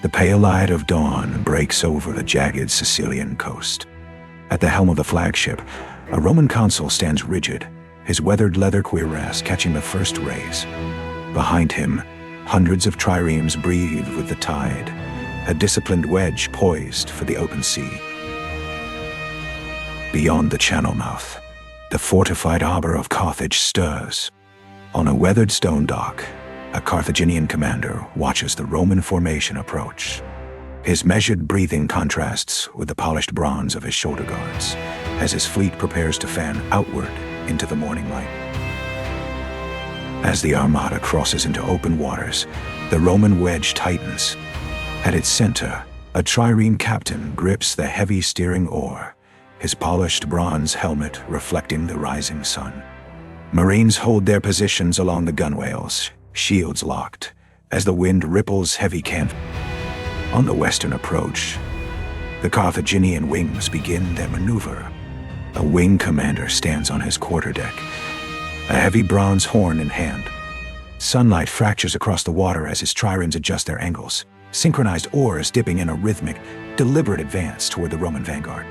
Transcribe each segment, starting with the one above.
The pale light of dawn breaks over the jagged Sicilian coast. At the helm of the flagship, a Roman consul stands rigid, his weathered leather cuirass catching the first rays. Behind him, hundreds of triremes breathe with the tide, a disciplined wedge poised for the open sea. Beyond the channel mouth, the fortified harbor of Carthage stirs. On a weathered stone dock, a Carthaginian commander watches the Roman formation approach. His measured breathing contrasts with the polished bronze of his shoulder guards as his fleet prepares to fan outward into the morning light. As the armada crosses into open waters, the Roman wedge tightens. At its center, a trireme captain grips the heavy steering oar, his polished bronze helmet reflecting the rising sun. Marines hold their positions along the gunwales, shields locked, as the wind ripples heavy canvas. On the western approach, the Carthaginian wings begin their maneuver. A wing commander stands on his quarterdeck, a heavy bronze horn in hand. Sunlight fractures across the water as his triremes adjust their angles, synchronized oars dipping in a rhythmic, deliberate advance toward the Roman vanguard.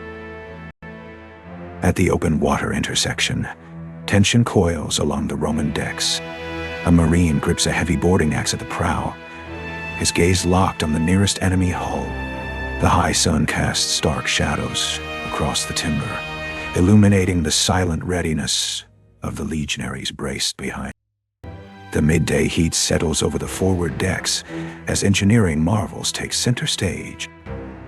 At the open water intersection, tension coils along the Roman decks. A marine grips a heavy boarding axe at the prow, his gaze locked on the nearest enemy hull. The high sun casts stark shadows across the timber, illuminating the silent readiness of the legionaries braced behind. The midday heat settles over the forward decks as engineering marvels take center stage.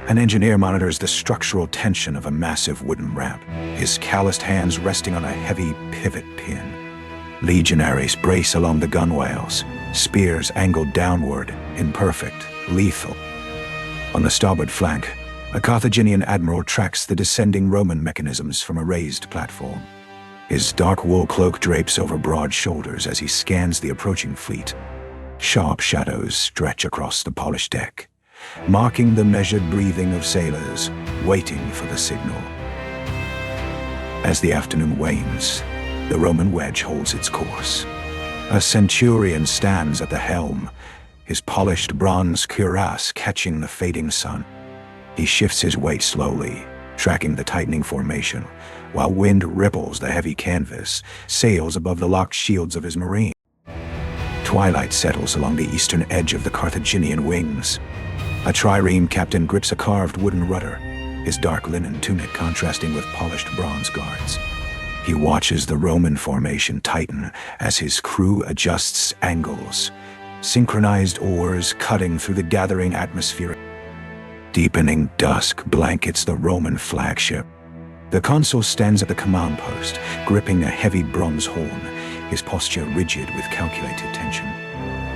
An engineer monitors the structural tension of a massive wooden ramp, his calloused hands resting on a heavy pivot pin. Legionaries brace along the gunwales, spears angled downward, imperfect, lethal. On the starboard flank, a Carthaginian admiral tracks the descending Roman mechanisms from a raised platform. His dark wool cloak drapes over broad shoulders as he scans the approaching fleet. Sharp shadows stretch across the polished deck, marking the measured breathing of sailors waiting for the signal. As the afternoon wanes, the Roman wedge holds its course. A centurion stands at the helm, his polished bronze cuirass catching the fading sun. He shifts his weight slowly, tracking the tightening formation, while wind ripples the heavy canvas, sails above the locked shields of his marine. Twilight settles along the eastern edge of the Carthaginian wings. A trireme captain grips a carved wooden rudder, his dark linen tunic contrasting with polished bronze guards. He watches the Roman formation tighten as his crew adjusts angles, synchronized oars cutting through the gathering atmosphere. Deepening dusk blankets the Roman flagship. The consul stands at the command post, gripping a heavy bronze horn, his posture rigid with calculated tension.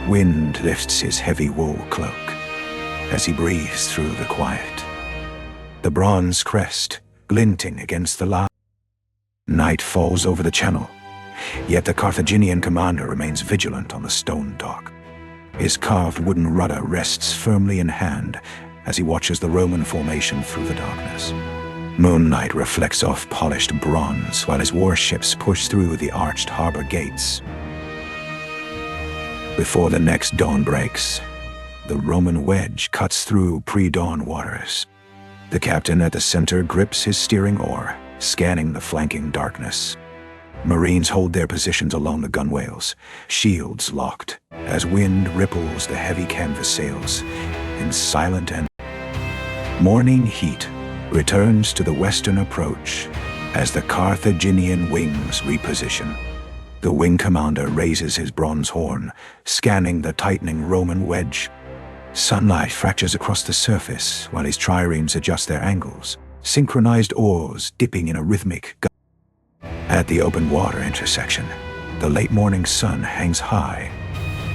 Wind lifts his heavy wool cloak as he breathes through the quiet. The bronze crest glinting against the light. Night falls over the channel, yet the Carthaginian commander remains vigilant on the stone dock. His carved wooden rudder rests firmly in hand as he watches the Roman formation through the darkness. Moonlight reflects off polished bronze while his warships push through the arched harbor gates. Before the next dawn breaks, the Roman wedge cuts through pre-dawn waters. The captain at the center grips his steering oar, scanning the flanking darkness. Marines hold their positions along the gunwales, shields locked, as wind ripples the heavy canvas sails in silent and morning heat returns to the western approach as the Carthaginian wings reposition. The wing commander raises his bronze horn, scanning the tightening Roman wedge. Sunlight fractures across the surface while his triremes adjust their angles, synchronized oars dipping in a rhythmic. At the open water intersection, the late morning sun hangs high.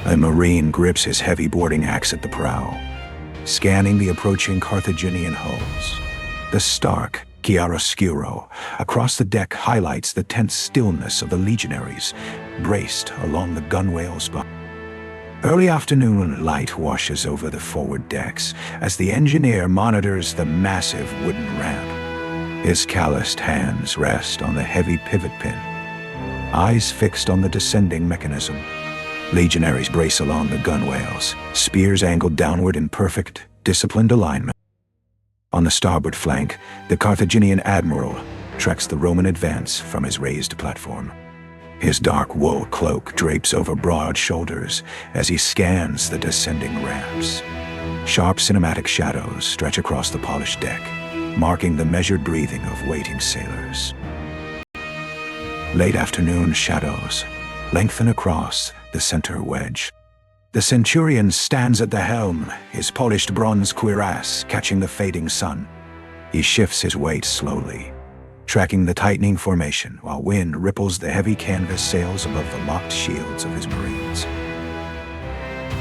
A marine grips his heavy boarding axe at the prow, scanning the approaching Carthaginian hulls. The stark chiaroscuro across the deck highlights the tense stillness of the legionaries, braced along the gunwales. Early afternoon light washes over the forward decks as the engineer monitors the massive wooden ramp. His calloused hands rest on the heavy pivot pin, eyes fixed on the descending mechanism. Legionaries brace along the gunwales, spears angled downward in perfect, disciplined alignment. On the starboard flank, the Carthaginian admiral tracks the Roman advance from his raised platform. His dark wool cloak drapes over broad shoulders as he scans the descending ramps. Sharp cinematic shadows stretch across the polished deck, marking the measured breathing of waiting sailors. Late afternoon shadows lengthen across the center wedge. The centurion stands at the helm, his polished bronze cuirass catching the fading sun. He shifts his weight slowly, tracking the tightening formation while wind ripples the heavy canvas sails above the locked shields of his marines.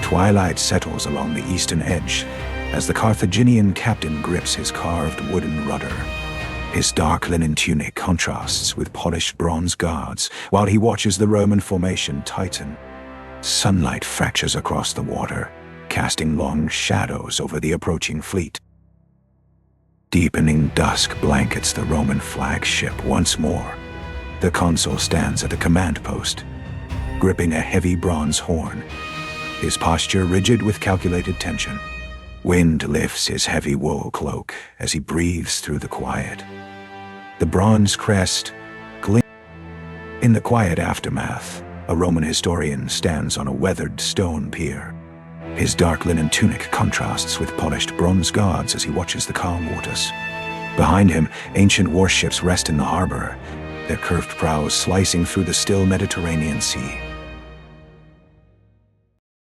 Twilight settles along the eastern edge as the Carthaginian captain grips his carved wooden rudder. His dark linen tunic contrasts with polished bronze guards while he watches the Roman formation tighten. Sunlight fractures across the water, casting long shadows over the approaching fleet. Deepening dusk blankets the Roman flagship once more. The consul stands at the command post, gripping a heavy bronze horn, his posture rigid with calculated tension. Wind lifts his heavy wool cloak as he breathes through the quiet. The bronze crest gleams. In the quiet aftermath, a Roman historian stands on a weathered stone pier. His dark linen tunic contrasts with polished bronze guards as he watches the calm waters. Behind him, ancient warships rest in the harbor, their curved prows slicing through the still Mediterranean Sea.